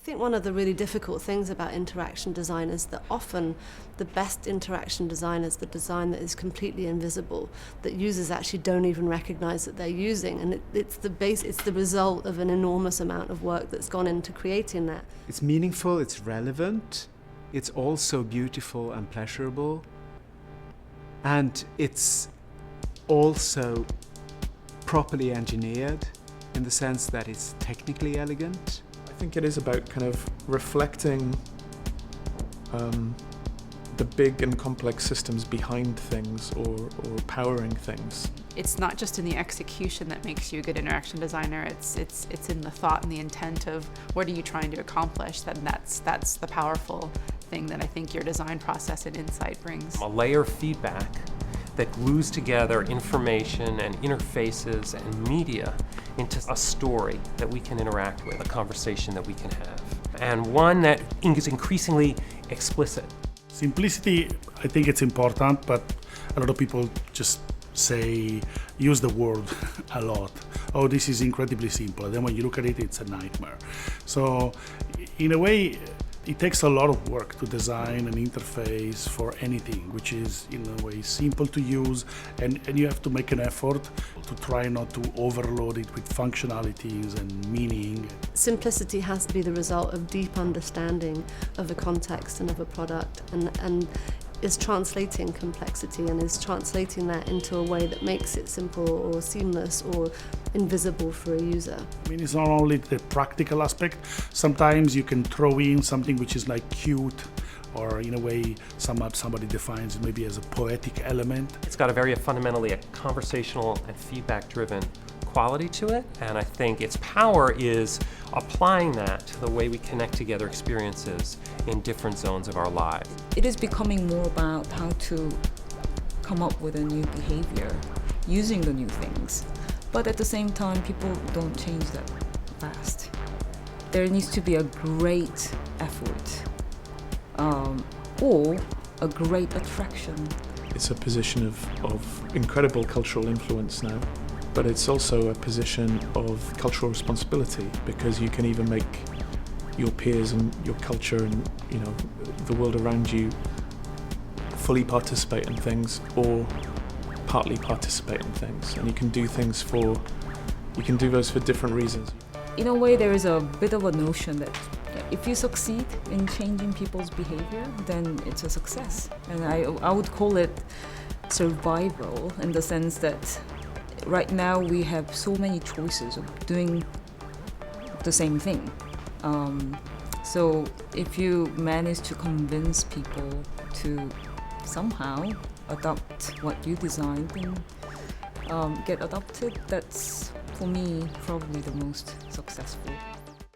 think one of the really difficult things about interaction design is that often the best interaction design is the design that is completely invisible, that users actually don't even recognize that they're using, and it's the result of an enormous amount of work that's gone into creating that. It's meaningful, it's relevant, it's also beautiful and pleasurable, and it's also properly engineered in the sense that it's technically elegant. I think it is about kind of reflecting the big and complex systems behind things or powering things. It's not just in the execution that makes you a good interaction designer, it's in the thought and the intent of what are you trying to accomplish, that's the powerful thing that I think your design process and insight brings. A layer of feedback that glues together information and interfaces and media into a story that we can interact with, a conversation that we can have, and one that is increasingly explicit. Simplicity, I think it's important, but a lot of people just use the word a lot. Oh, this is incredibly simple. And then when you look at it, it's a nightmare. So in a way, it takes a lot of work to design an interface for anything, which is in a way simple to use, and you have to make an effort to try not to overload it with functionalities and meaning. Simplicity has to be the result of deep understanding of a context and of a product, and is translating complexity and is translating that into a way that makes it simple or seamless or invisible for a user. I mean, it's not only the practical aspect. Sometimes you can throw in something which is like cute, or in a way somebody defines it maybe as a poetic element. It's got a very fundamentally a conversational and feedback-driven quality to it, and I think its power is applying that to the way we connect together experiences in different zones of our lives. It is becoming more about how to come up with a new behavior using the new things, but at the same time people don't change that fast. There needs to be a great effort or a great attraction. It's a position of incredible cultural influence now, but it's also a position of cultural responsibility, because you can either make your peers and your culture and the world around you fully participate in things or partly participate in things, and you can do those for different reasons. In a way, there is a bit of a notion that if you succeed in changing people's behavior, then it's a success. And I would call it survival, in the sense that right now we have so many choices of doing the same thing. So if you manage to convince people to somehow adopt what you designed and get adopted, that's, for me, probably the most successful.